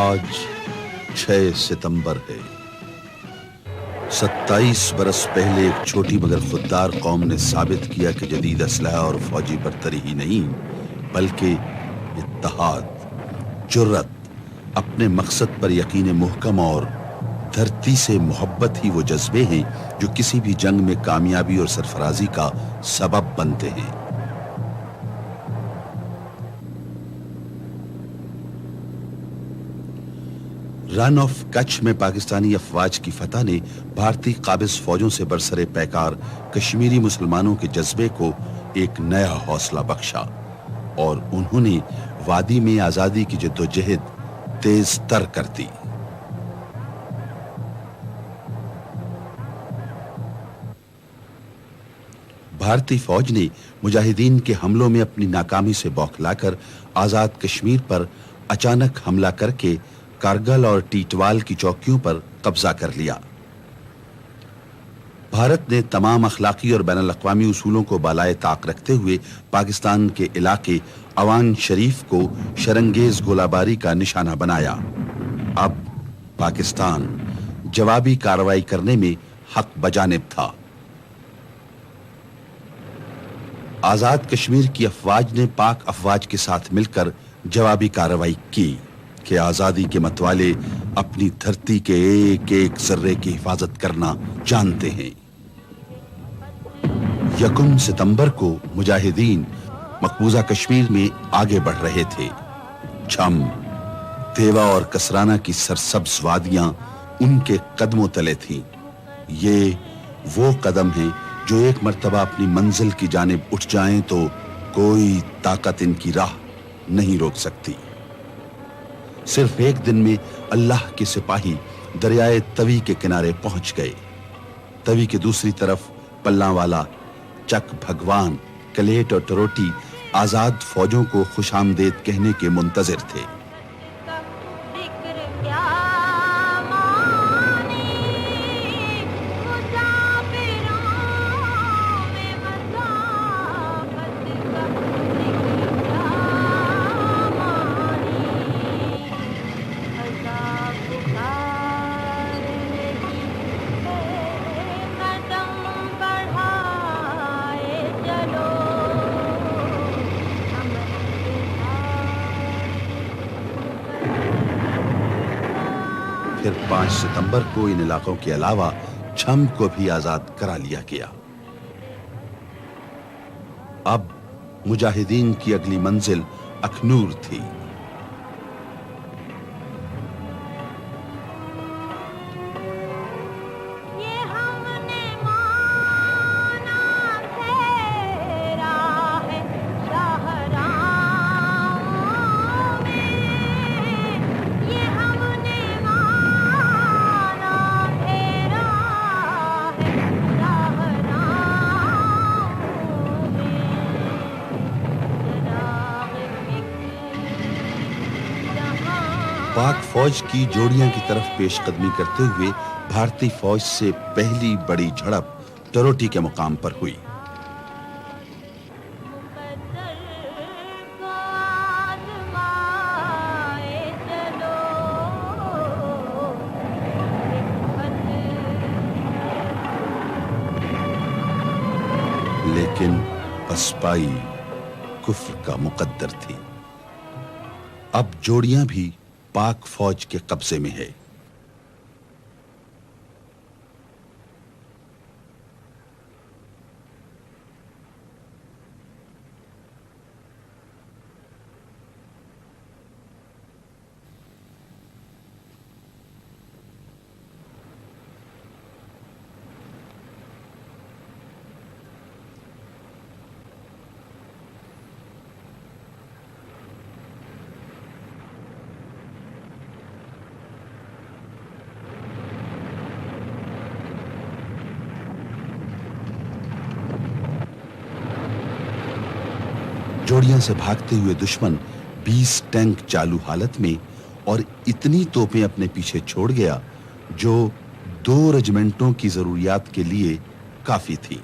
آج 6 ستمبر ہے۔ 27 برس پہلے ایک چھوٹی مگر خوددار قوم نے ثابت کیا کہ جدید اسلحہ اور فوجی برتری ہی نہیں بلکہ اتحاد، جرت، اپنے مقصد پر یقین محکم اور دھرتی سے محبت ہی وہ جذبے ہیں جو کسی بھی جنگ میں کامیابی اور سرفرازی کا سبب بنتے ہیں۔ رن آف کچھ میں پاکستانی افواج کی فتح نے بھارتی قابض فوجوں سے برسر پیکار کشمیری مسلمانوں کے جذبے کو ایک نیا حوصلہ بخشا اور انہوں نے وادی میں آزادی کی جدوجہد تیز تر کر دی۔ بھارتی فوج نے مجاہدین کے حملوں میں اپنی ناکامی سے بوکھلا کر آزاد کشمیر پر اچانک حملہ کر کے کارگل اور ٹیٹوال کی چوکیوں پر قبضہ کر لیا۔ بھارت نے تمام اخلاقی اور بین الاقوامی اصولوں کو بالائے طاق رکھتے ہوئے پاکستان کے علاقے اوان شریف کو شرنگیز گولہ باری کا نشانہ بنایا۔ اب پاکستان جوابی کارروائی کرنے میں حق بجانب تھا۔ آزاد کشمیر کی افواج نے پاک افواج کے ساتھ مل کر جوابی کارروائی کی کہ آزادی کے متوالے اپنی دھرتی کے ایک ایک ذرے کی حفاظت کرنا جانتے ہیں۔ 1 ستمبر کو مجاہدین مقبوضہ کشمیر میں آگے بڑھ رہے تھے۔ چھم، تیوا اور کسرانہ کی سرسبز وادیاں ان کے قدموں تلے تھیں۔ یہ وہ قدم ہیں جو ایک مرتبہ اپنی منزل کی جانب اٹھ جائیں تو کوئی طاقت ان کی راہ نہیں روک سکتی۔ صرف ایک دن میں اللہ کے سپاہی دریائے توی کے کنارے پہنچ گئے۔ توی کے دوسری طرف پلاں والا، چک بھگوان، کلیٹ اور ٹروٹی آزاد فوجوں کو خوش آمدید کہنے کے منتظر تھے۔ پھر 5 ستمبر کو ان علاقوں کے علاوہ چھم کو بھی آزاد کرا لیا گیا۔ اب مجاہدین کی اگلی منزل اخنور تھی۔ پاک فوج کی جوڑیاں کی طرف پیش قدمی کرتے ہوئے بھارتی فوج سے پہلی بڑی جھڑپ ٹروٹی کے مقام پر ہوئی۔ لیکن پسپائی کفر کا مقدر تھی۔ اب جوڑیاں بھی پاک فوج کے قبضے میں ہے۔ جوڑیاں سے بھاگتے ہوئے دشمن 20 ٹینک چالو حالت میں اور اتنی توپیں اپنے پیچھے چھوڑ گیا جو 2 رجمنٹوں کی ضروریات کے لیے کافی تھی۔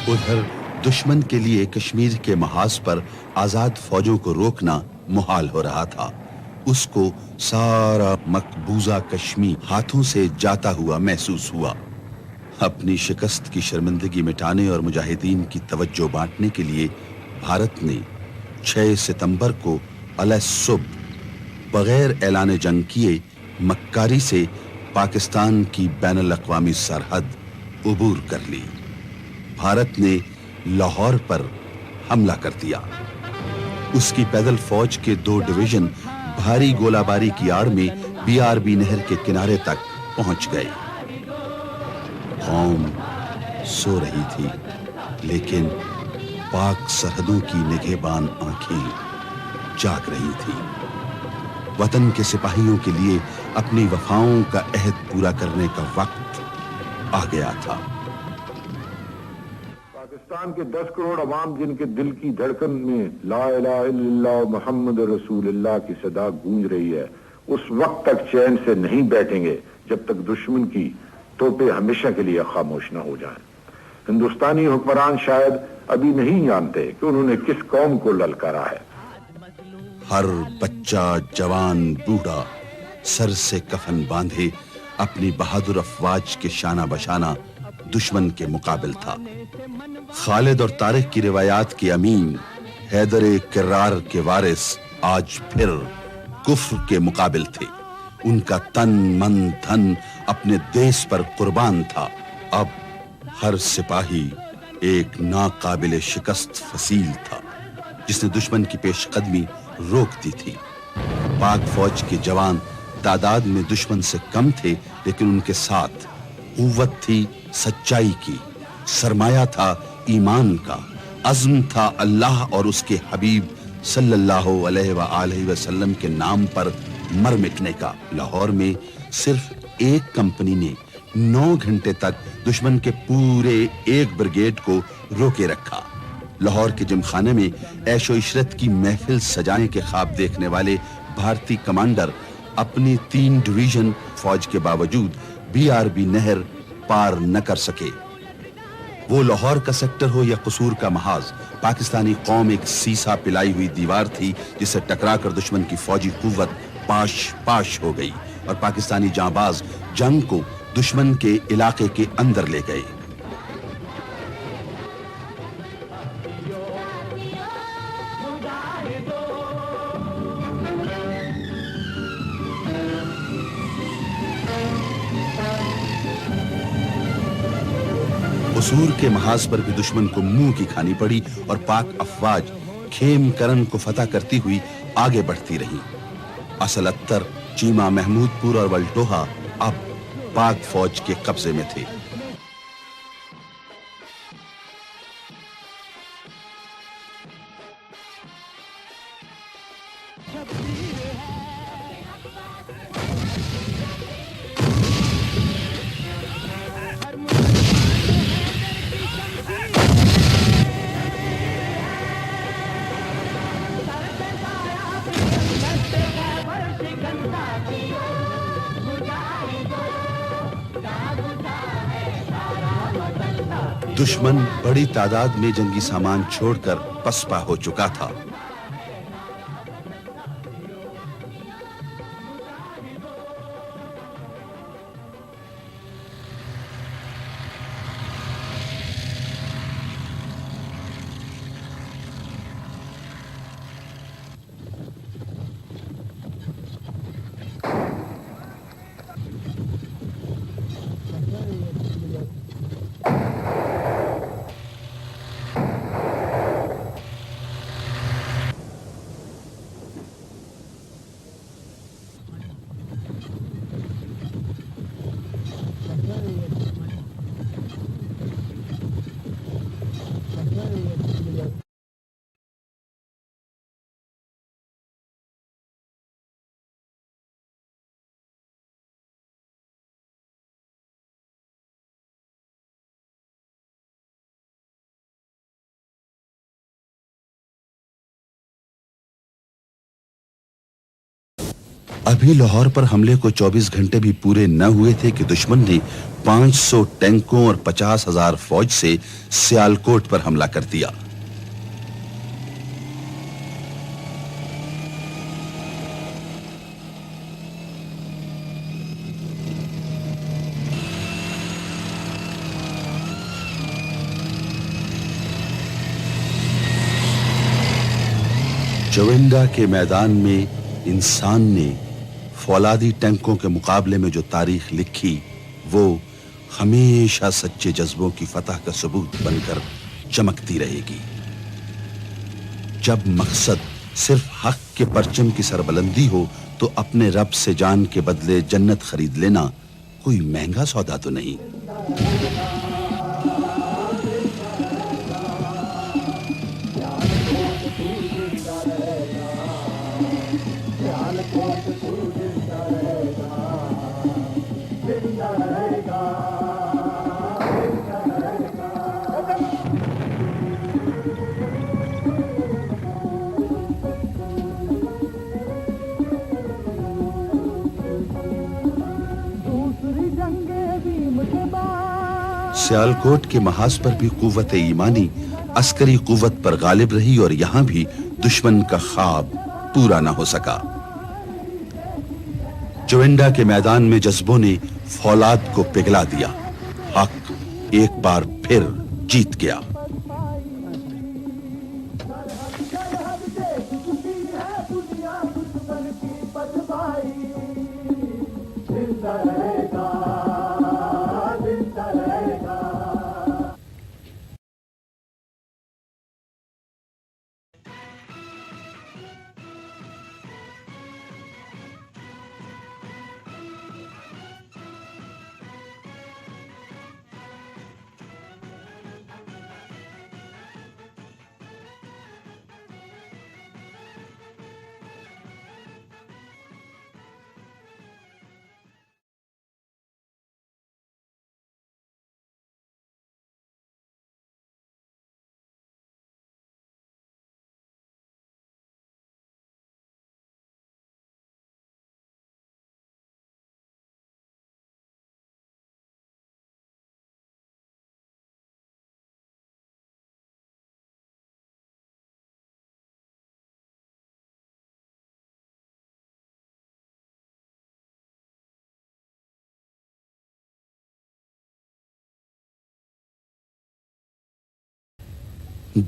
ادھر دشمن کے لیے کشمیر کے محاذ پر آزاد فوجوں کو روکنا محال ہو رہا تھا۔ اس کو سارا مقبوضہ کشمیر ہاتھوں سے جاتا ہوا محسوس ہوا۔ اپنی شکست کی شرمندگی مٹانے اور مجاہدین کی توجہ بانٹنے کے لیے بھارت نے 6 ستمبر کو علیہ صبح بغیر اعلان جنگ کیے مکاری سے پاکستان کی بین الاقوامی سرحد عبور کر لی۔ بھارت نے لاہور پر حملہ کر دیا۔ اس کی پیدل فوج کے 2 ڈویژن بھاری گولہ باری کی آڑ میں BRB نہر کے کنارے تک پہنچ گئے۔ قوم سو رہی تھی، لیکن پاک سرحدوں کی نگہبان آنکھیں جاگ رہی تھی۔ وطن کے سپاہیوں کے لیے اپنی وفاؤں کا عہد پورا کرنے کا وقت آ گیا تھا۔ پاکستان کے 10 کروڑ عوام جن کے دل کی دھڑکن میں لا الہ الا اللہ محمد رسول اللہ کی صدا گونج رہی ہے، اس وقت تک چین سے نہیں بیٹھیں گے جب تک دشمن کی توپیں ہمیشہ کے لیے خاموش نہ ہو جائیں۔ ہندوستانی حکمران شاید ابھی نہیں جانتے کہ انہوں نے کس قوم کو للکارا ہے۔ ہر بچہ، جوان، بوڑھا سر سے کفن باندھے اپنی بہادر افواج کے شانہ بشانہ دشمن کے مقابل تھا۔ خالد اور طارق کی روایات کے امین، حیدر کرار کے وارث آج پھر کفر کے مقابل تھے۔ ان کا تن من دھن اپنے دیس پر قربان تھا۔ اب ہر سپاہی ایک ناقابل شکست فصیل تھا جس نے دشمن کی پیش قدمی روک دی تھی۔ پاک فوج کے جوان تعداد میں دشمن سے کم تھے، لیکن ان کے ساتھ قوت تھی سچائی کی، سرمایہ تھا ایمان کا، عزم تھا اللہ اور اس کے حبیب صلی اللہ علیہ وآلہ وسلم کے نام پر مر مٹنے کا۔ لاہور میں صرف ایک کمپنی نے 9 گھنٹے تک دشمن کے پورے ایک بریگیڈ کو روکے رکھا۔ لاہور کے جم خانے میں عیش و عشرت کی محفل سجانے کے خواب دیکھنے والے بھارتی کمانڈر اپنی 3 ڈویژن فوج کے باوجود BRB نہر پار نہ کر سکے۔ وہ لاہور کا سیکٹر ہو یا قصور کا محاذ، پاکستانی قوم ایک سیسا پلائی ہوئی دیوار تھی جس سے ٹکرا کر دشمن کی فوجی قوت پاش پاش ہو گئی اور پاکستانی جانباز جنگ کو دشمن کے علاقے کے اندر لے گئے۔ قصور کے محاذ پر بھی دشمن کو منہ کی کھانی پڑی اور پاک افواج کھیم کرن کو فتح کرتی ہوئی آگے بڑھتی رہی۔ اصل اتر، چیمہ، محمود پور اور ولٹوہا اب پاک فوج کے قبضے میں تھے۔ دشمن بڑی تعداد میں جنگی سامان چھوڑ کر پسپا ہو چکا تھا۔ ابھی لاہور پر حملے کو 24 گھنٹے بھی پورے نہ ہوئے تھے کہ دشمن نے 500 ٹینکوں اور 50,000 فوج سے سیالکوٹ پر حملہ کر دیا۔ چوینڈا کے میدان میں انسان نے فولادی ٹینکوں کے مقابلے میں جو تاریخ لکھی وہ ہمیشہ سچے جذبوں کی فتح کا ثبوت بن کر چمکتی رہے گی۔ جب مقصد صرف حق کے پرچم کی سربلندی ہو تو اپنے رب سے جان کے بدلے جنت خرید لینا کوئی مہنگا سودا تو نہیں۔ سیالکوٹ کے محاذ پر بھی قوت ایمانی عسکری قوت پر غالب رہی اور یہاں بھی دشمن کا خواب پورا نہ ہو سکا۔ چوینڈا کے میدان میں جذبوں نے فولاد کو پگھلا دیا۔ حق ایک بار پھر جیت گیا۔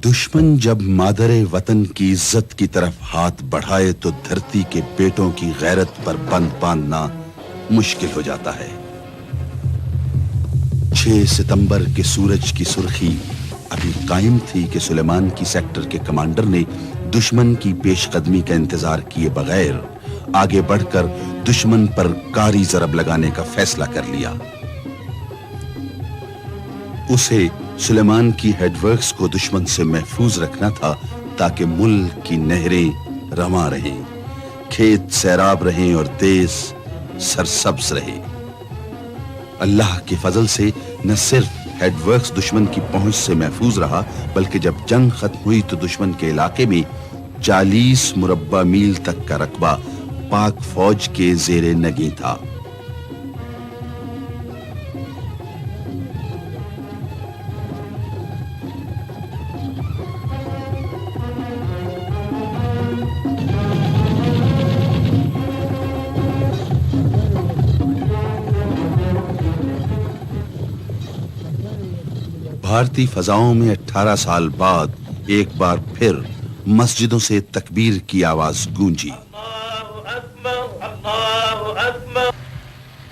دشمن جب مادر وطن کی عزت کی طرف ہاتھ بڑھائے تو دھرتی کے بیٹوں کی غیرت پر بند باندھنا مشکل ہو جاتا ہے۔ 6 ستمبر کے سورج کی سرخی ابھی قائم تھی کہ سلیمان کی سیکٹر کے کمانڈر نے دشمن کی پیش قدمی کا انتظار کیے بغیر آگے بڑھ کر دشمن پر کاری ضرب لگانے کا فیصلہ کر لیا۔ اسے سلیمان کی ہیڈ ورکس کو دشمن سے محفوظ رکھنا تھا تاکہ ملک کی نہریں رواں رہیں، کھیت سیراب رہیں اور دیس سرسبز رہے۔ اللہ کے فضل سے نہ صرف ہیڈ ورکس دشمن کی پہنچ سے محفوظ رہا بلکہ جب جنگ ختم ہوئی تو دشمن کے علاقے میں 40 مربع میل تک کا رقبہ پاک فوج کے زیر نگیں تھا۔ بھارتی فضاؤں میں 18 سال بعد ایک بار پھر مسجدوں سے تکبیر کی آواز گونجی۔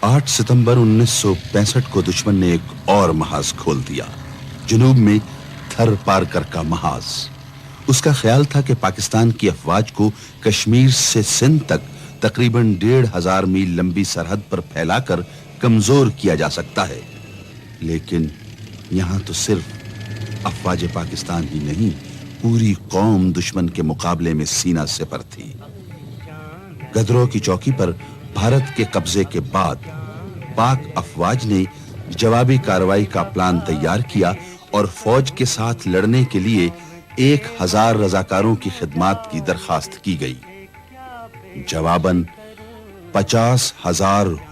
8 ستمبر 1965 کو دشمن نے ایک اور محاذ کھول دیا، جنوب میں تھر پارکر کا محاذ۔ اس کا خیال تھا کہ پاکستان کی افواج کو کشمیر سے سندھ تک تقریباً 1500 میل لمبی سرحد پر پھیلا کر کمزور کیا جا سکتا ہے، لیکن یہاں تو صرف افواج پاکستان ہی نہیں، پوری قوم دشمن کے مقابلے میں سینہ سپر تھی۔ گدروں کی چوکی پر بھارت کے قبضے کے بعد پاک افواج نے جوابی کارروائی کا پلان تیار کیا اور فوج کے ساتھ لڑنے کے لیے 1000 رضاکاروں کی خدمات کی درخواست کی گئی۔ جواباً 50,000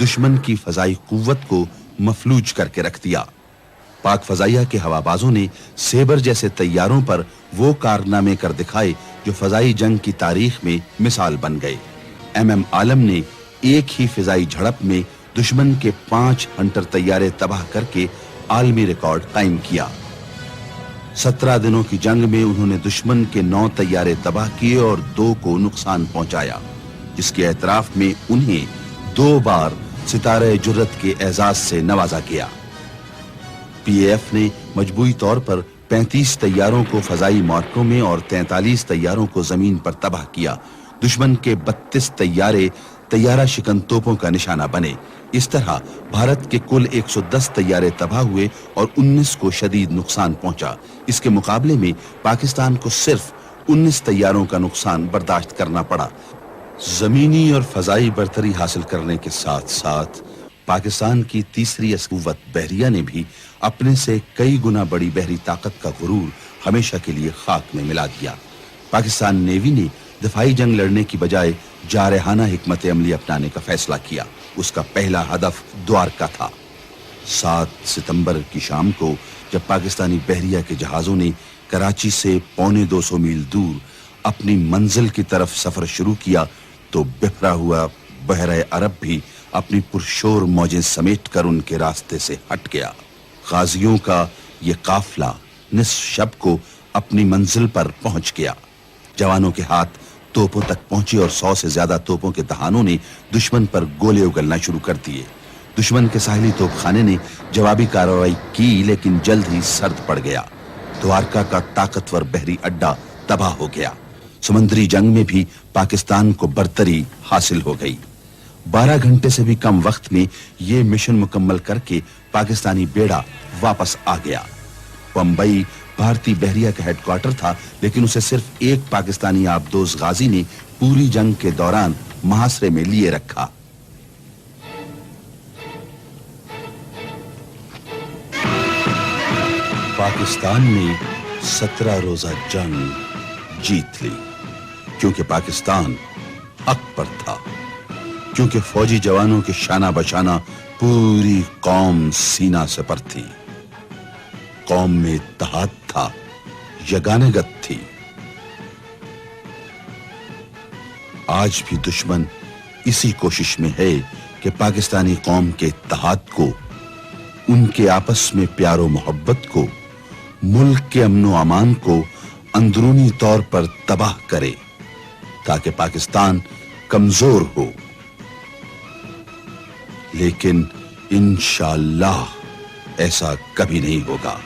دشمن کی فضائی قوت کو مفلوج کر کے رکھ دیا۔ پاک فضائیہ کے ہوابازوں نے سیبر جیسے طیاروں پر وہ کارنامے کر دکھائے جو فضائی جنگ کی تاریخ میں مثال بن گئے۔ ایم عالم نے ایک ہی فضائی جھڑپ میں دشمن کے 5 ہنٹر طیارے تباہ کر کے عالمی ریکارڈ قائم کیا۔ 17 دنوں کی جنگ میں انہوں نے دشمن کے 9 طیارے تباہ کیے اور 2 کو نقصان پہنچایا، جس کے اعتراف میں انہیں 2 بار ستارہ جرت کے اعزاز سے نوازا گیا۔ پی اے ایف نے مجموعی طور پر 35 طیاروں کو فضائی معرکوں میں اور 43 طیاروں کو زمین پر تباہ کیا۔ دشمن کے 32 طیارے طیارہ شکن توپوں کا نشانہ بنے۔ اس طرح بھارت کے کل 110 طیارے تباہ ہوئے اور 19 کو شدید نقصان پہنچا۔ اس کے مقابلے میں پاکستان کو صرف 19 طیاروں کا نقصان برداشت کرنا پڑا۔ زمینی اور فضائی برتری حاصل کرنے کے ساتھ ساتھ پاکستان کی تیسری قوت بحریہ نے بھی اپنے سے کئی گنا بڑی بحری طاقت کا غرور ہمیشہ کے لیے خاک میں ملا دیا۔ پاکستان نیوی نے دفاعی جنگ لڑنے کی بجائے جارحانہ حکمت عملی اپنانے کا فیصلہ کیا۔ اس کا پہلا ہدف دوارکا تھا۔ 7 ستمبر کی شام کو جب پاکستانی بحریہ کے جہازوں نے کراچی سے 250 میل دور اپنی منزل کی طرف سفر شروع کیا تو بکھرا ہوا بحرہ عرب بھی اپنی پرشور موجیں سمیٹ کر ان کے راستے سے ہٹ گیا۔ غازیوں کا یہ قافلہ نصف شب کو اپنی منزل پر پہنچ گیا۔ جوانوں کے ہاتھ توپوں تک پہنچے اور 100 سے زیادہ توپوں کے دہانوں نے دشمن پر گولے اگلنا شروع کر دیے۔ دشمن کے ساحلی توپ خانے نے جوابی کارروائی کی لیکن جلد ہی سرد پڑ گیا۔ دوارکا کا طاقتور بحری اڈا تباہ ہو گیا۔ سمندری جنگ میں بھی پاکستان کو برتری حاصل ہو گئی۔ 12 گھنٹے سے بھی کم وقت میں یہ مشن مکمل کر کے پاکستانی بیڑا واپس آ گیا۔ بمبئی بھارتی بحریہ کا ہیڈ کوارٹر تھا، لیکن اسے صرف ایک پاکستانی آبدوز غازی نے پوری جنگ کے دوران محاصرے میں لیے رکھا۔ پاکستان نے 17 روزہ جنگ جیت لی، کیونکہ پاکستان حق پر تھا، کیونکہ فوجی جوانوں کے شانہ بشانہ پوری قوم سینہ سپر تھی۔ قوم میں اتحاد تھا، یگانگت تھی۔ آج بھی دشمن اسی کوشش میں ہے کہ پاکستانی قوم کے اتحاد کو، ان کے آپس میں پیار و محبت کو، ملک کے امن و امان کو اندرونی طور پر تباہ کرے تاکہ پاکستان کمزور ہو۔ لیکن انشاءاللہ ایسا کبھی نہیں ہوگا۔